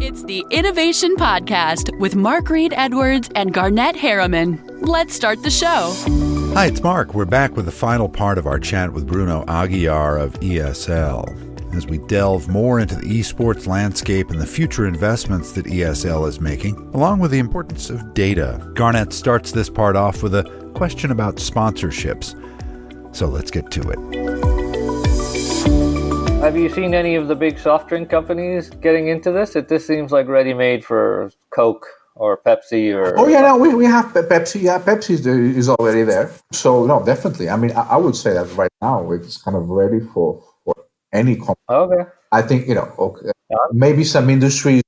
It's the Innovation Podcast with Mark Reed Edwards and Garnett Harriman. Let's start the show. Hi, it's Mark. We're back with the final part of our chat with Bruno Aguiar of ESL. As we delve more into the esports landscape and the future investments that ESL is making, along with the importance of data, Garnett starts this part off with a question about sponsorships. So let's get to it. Have you seen any of the big soft drink companies getting into this? This seems like ready-made for Coke or Pepsi or... Oh, yeah, no, we have Pepsi. Yeah, Pepsi is already there. So, no, definitely. I mean, I would say that right now it's kind of ready for any company. Okay. I think, maybe some industries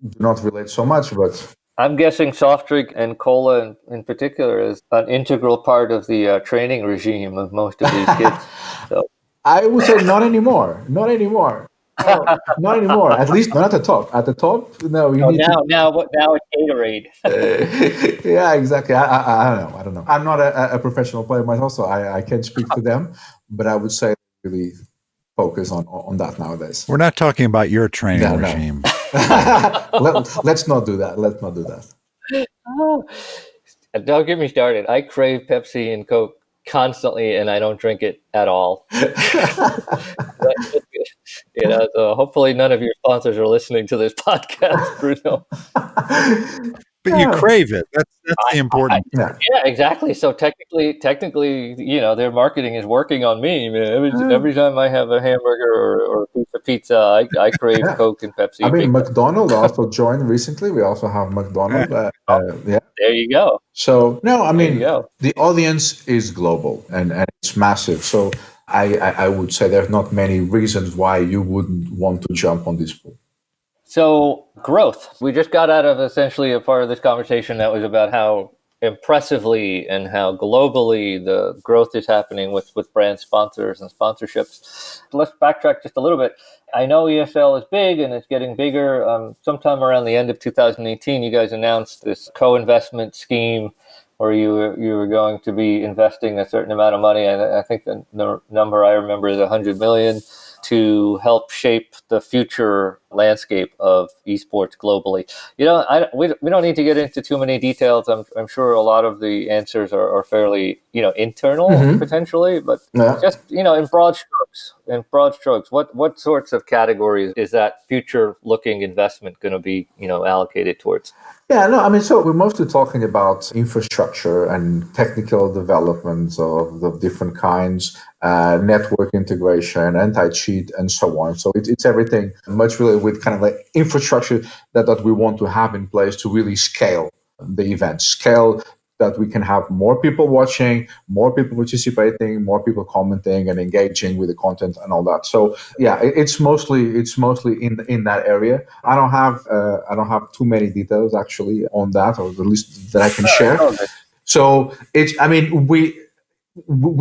do not relate so much, but... I'm guessing soft drink and cola in particular is an integral part of the training regime of most of these kids. So. I would say not anymore. Not anymore. No, not anymore. At least not at the top. At the top, no. Now it's Gatorade. Yeah, exactly. I don't know. I'm not a professional player myself, so I can't speak for them. But I would say really focus on that nowadays. We're not talking about your training regime. Let's not do that. Let's not do that. Oh, don't get me started. I crave Pepsi and Coke constantly, and I don't drink it at all. So hopefully none of your sponsors are listening to this podcast, Bruno. But you crave it. That's the important. Yeah, exactly. So technically, their marketing is working on me. Man. Every time I have a hamburger or a piece of pizza, I crave Coke and Pepsi. I mean, McDonald's also joined recently. We also have McDonald's. Yeah. There you go. So no, I mean, the audience is global and it's massive. So I would say there's not many reasons why you wouldn't want to jump on this pool. So growth. We just got out of essentially a part of this conversation that was about how impressively and how globally the growth is happening with brand sponsors and sponsorships. Let's backtrack just a little bit. I know ESL is big and it's getting bigger. Sometime around the end of 2018, you guys announced this co-investment scheme where you were going to be investing a certain amount of money. I think the number I remember is $100 million to help shape the future landscape of esports globally. We don't need to get into too many details. I'm sure a lot of the answers are fairly internal potentially, but just in broad strokes, what sorts of categories is that future looking investment going to be allocated towards? Yeah, no, I mean, so we're mostly talking about infrastructure and technical developments of the different kinds, network integration, anti-cheat, and so on. So it's everything much really with kind of like infrastructure that we want to have in place to really scale the event, scale that we can have more people watching, more people participating, more people commenting and engaging with the content and all that. So yeah, it's mostly in that area. I don't have too many details actually on that, or at least that I can share. So we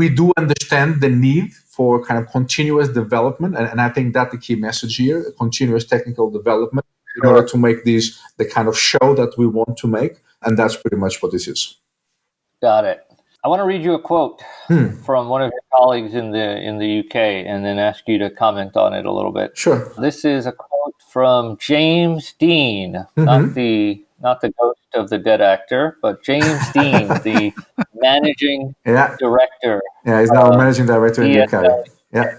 do understand the need for kind of continuous development, and I think that's the key message here: continuous technical development in order to make these the kind of show that we want to make, and that's pretty much what this is. Got it. I want to read you a quote from one of your colleagues in the UK, and then ask you to comment on it a little bit. Sure. This is a quote from James Dean, not the ghost of the dead actor, but James Dean, the managing director. Yeah, he's now managing director in the UK. Yeah.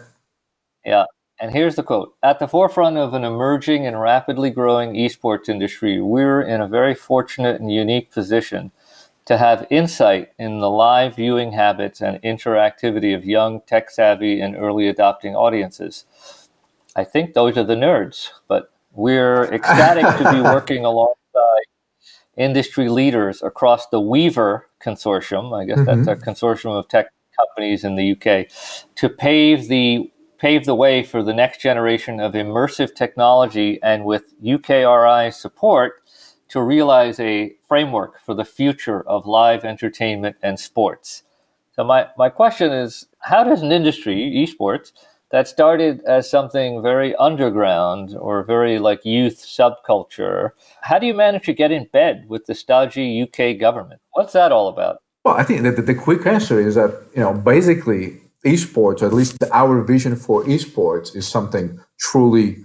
Yeah. And here's the quote. At the forefront of an emerging and rapidly growing esports industry, we're in a very fortunate and unique position to have insight in the live viewing habits and interactivity of young, tech-savvy, and early adopting audiences. I think those are the nerds, but we're ecstatic to be working alongside industry leaders across the Weaver Consortium. I guess that's a consortium of tech companies in the UK, to pave the way for the next generation of immersive technology, and with UKRI support, to realize a framework for the future of live entertainment and sports. So my question is, how does an industry, esports, that started as something very underground or very like youth subculture, how do you manage to get in bed with the stodgy UK government? What's that all about? Well, I think that the quick answer is that, basically esports, or at least our vision for esports, is something truly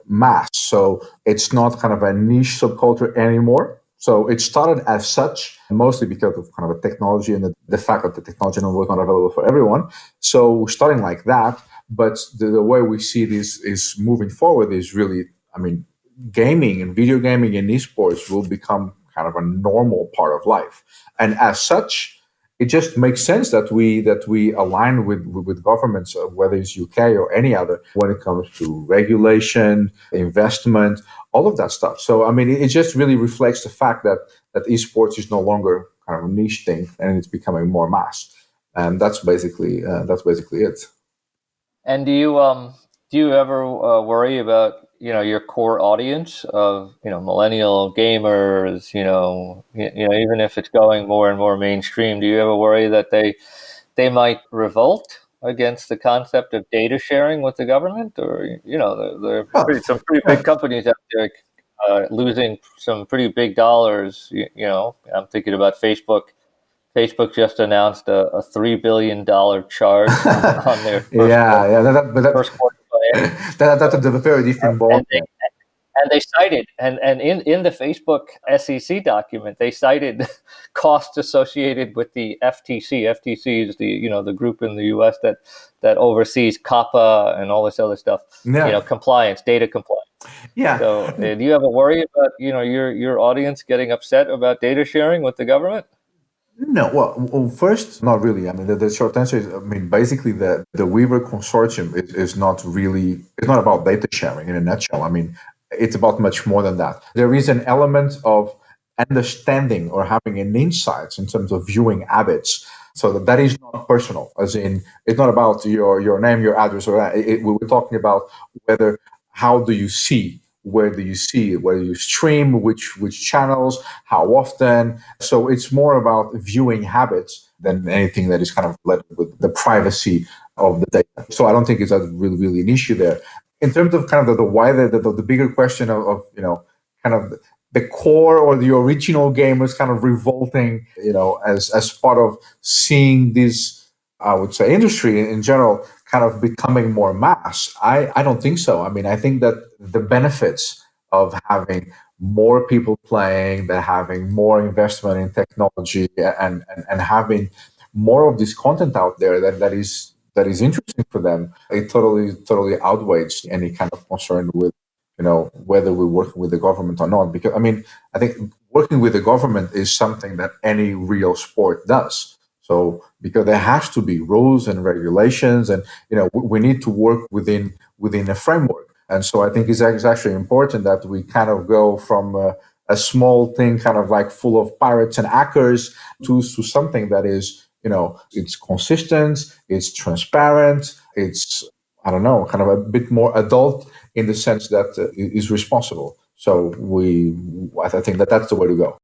mass. So it's not kind of a niche subculture anymore. So it started as such, mostly because of kind of a technology and the fact that the technology was not available for everyone. So starting like that, but the way we see this is moving forward is really, I mean, gaming and video gaming and esports will become kind of a normal part of life. And as such, it just makes sense that we align with governments, whether it's UK or any other, when it comes to regulation, investment, all of that stuff. So I mean, it just really reflects the fact that esports is no longer kind of a niche thing, and it's becoming more mass. And that's basically it. And do you ever worry about your core audience of millennial gamers? Even if it's going more and more mainstream, do you ever worry that they might revolt against the concept of data sharing with the government? Or there are some pretty big companies out there losing some pretty big dollars. I'm thinking about Facebook. Facebook just announced a $3 billion charge on their first quarter plan. That's a very different ball. And they cited, and in the Facebook SEC document, they cited costs associated with the FTC. FTC is the group in the U.S. that oversees COPPA and all this other stuff. Compliance, data compliance. Yeah. So, do you ever worry about your audience getting upset about data sharing with the government? No, well, first, not really. I mean, the short answer is, I mean, basically the Weaver Consortium is not really, it's not about data sharing in a nutshell. I mean, it's about much more than that. There is an element of understanding or having an insight in terms of viewing habits. So that is not personal, as in, it's not about your name, your address, or we're talking about how do you see? Where do you see it? Where do you stream? Which channels? How often? So it's more about viewing habits than anything that is kind of led with the privacy of the data. So I don't think it's really an issue there. In terms of kind of the wider, the bigger question of kind of the core or the original gamers kind of revolting, as part of seeing this, I would say, industry in general kind of becoming more mass. I don't think so. I mean, I think that the benefits of having more people playing, that having more investment in technology and having more of this content out there that is interesting for them, it totally outweighs any kind of concern with whether we're working with the government or not. Because I mean, I think working with the government is something that any real sport does. So because there has to be rules and regulations, and we need to work within a framework. And so I think it's actually important that we kind of go from a small thing, kind of like full of pirates and hackers, to something that is it's consistent, it's transparent, it's kind of a bit more adult in the sense that it is responsible. So I think that's the way to go.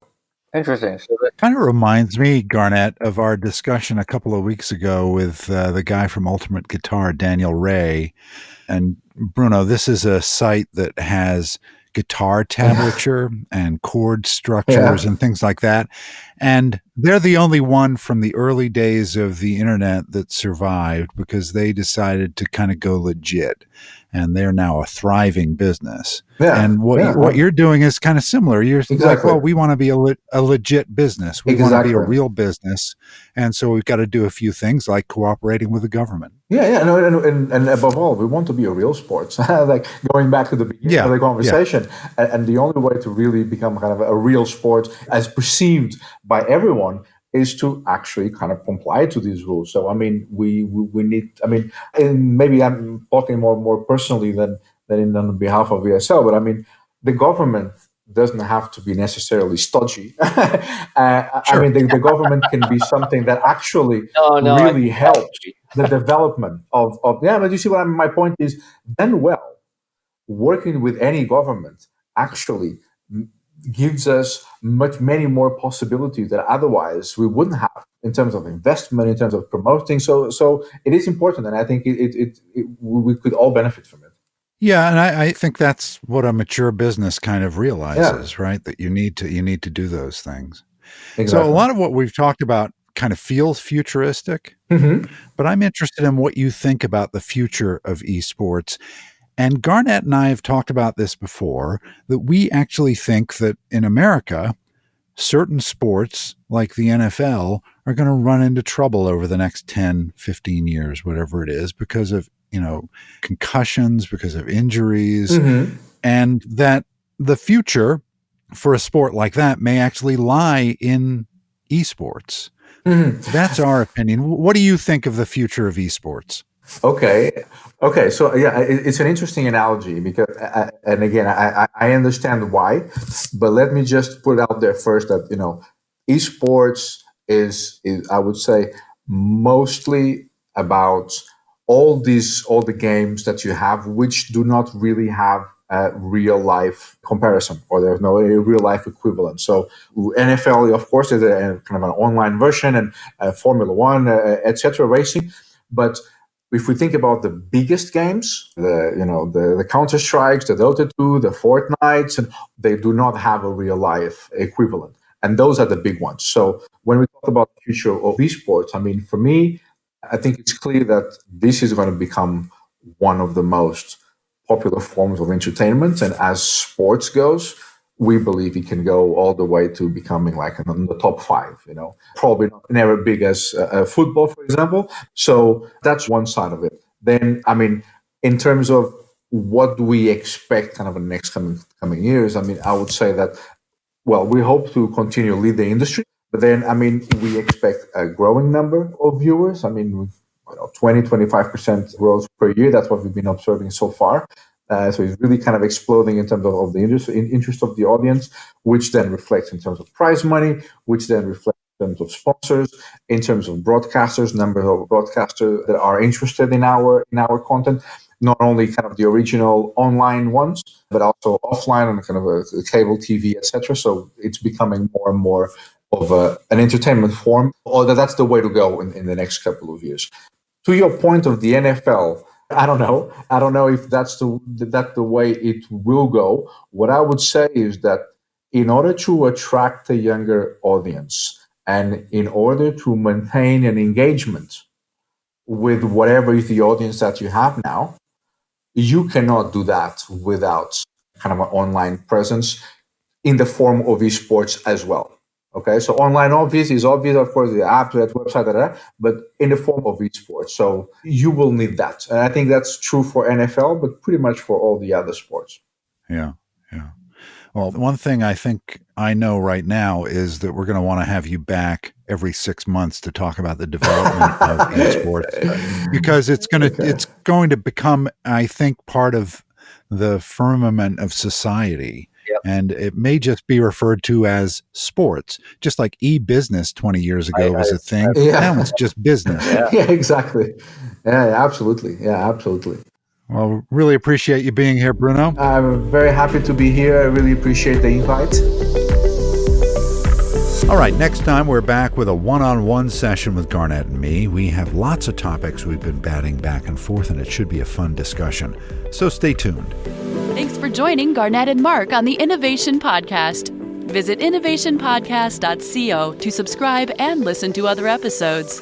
Interesting. So that kind of reminds me, Garnett, of our discussion a couple of weeks ago with the guy from Ultimate Guitar, Daniel Ray. And Bruno, this is a site that has guitar tablature and chord structures and things like that. And they're the only one from the early days of the internet that survived because they decided to kind of go legit. And they're now a thriving business. Yeah, and what you're doing is kind of similar. You're like, well, we want to be a legit business. We want to be a real business. And so we've got to do a few things like cooperating with the government. And above all, we want to be a real sport. Like going back to the beginning of the conversation. Yeah. And the only way to really become kind of a real sport as perceived by everyone is to actually kind of comply to these rules. So, I mean, we need, I mean, and maybe I'm talking more personally than on behalf of ESL, but I mean, the government doesn't have to be necessarily stodgy. I mean, the government can be something that actually really helps the development of but you see what I mean? My point is, then working with any government actually gives us many more possibilities that otherwise we wouldn't have in terms of investment, in terms of promoting. So it is important, and I think we could all benefit from it. Yeah, and I think that's what a mature business kind of realizes, right? That you need to do those things. Exactly. So a lot of what we've talked about kind of feels futuristic, but I'm interested in what you think about the future of esports. And Garnett and I have talked about this before, that we actually think that in America, certain sports like the NFL are going to run into trouble over the next 10, 15 years, whatever it is, because of, concussions, because of injuries, and that the future for a sport like that may actually lie in esports. That's our opinion. What do you think of the future of esports? Okay. So yeah, it's an interesting analogy because, and again, I understand why, but let me just put out there first that esports is I would say mostly about all the games that you have, which do not really have a real life comparison, or there's no real life equivalent. So NFL, of course, is a kind of an online version, and Formula One, etc., racing, but if we think about the biggest games, the Counter Strikes, the Dota 2, the Fortnites, and they do not have a real life equivalent, and those are the big ones. So when we talk about the future of esports, I mean, for me, I think it's clear that this is going to become one of the most popular forms of entertainment, and as sports goes, we believe it can go all the way to becoming like in the top 5, probably not never big as football, for example. So that's one side of it. Then, I mean, in terms of what do we expect kind of in the next coming years, I mean, I would say that, well, we hope to continue to lead the industry, but then, I mean, we expect a growing number of viewers. I mean, 20-25% growth per year. That's what we've been observing so far. So it's really kind of exploding in terms of the interest of the audience, which then reflects in terms of prize money, which then reflects in terms of sponsors, in terms of broadcasters, number of broadcasters that are interested in our content, not only kind of the original online ones, but also offline and kind of a cable TV, etc. So it's becoming more and more of an entertainment form, or that's the way to go in the next couple of years. To your point of the NFL, I don't know if that's the way it will go. What I would say is that in order to attract a younger audience and in order to maintain an engagement with whatever is the audience that you have now, you cannot do that without kind of an online presence in the form of esports as well. Okay, so online is obvious, of course, the app, that website, but in the form of esports. So you will need that. And I think that's true for NFL, but pretty much for all the other sports. Yeah. Well, one thing I think I know right now is that we're going to want to have you back every 6 months to talk about the development of esports, because it's going to become, I think, part of the firmament of society. Yep. And it may just be referred to as sports, just like e-business 20 years ago was a thing. Now it's just business. Yeah, exactly. Yeah, absolutely. Well, really appreciate you being here, Bruno. I'm very happy to be here. I really appreciate the invite. All right, next time we're back with a one-on-one session with Garnett and me. We have lots of topics we've been batting back and forth, and it should be a fun discussion. So stay tuned. Thanks for joining Garnett and Mark on the Innovation Podcast. Visit innovationpodcast.co to subscribe and listen to other episodes.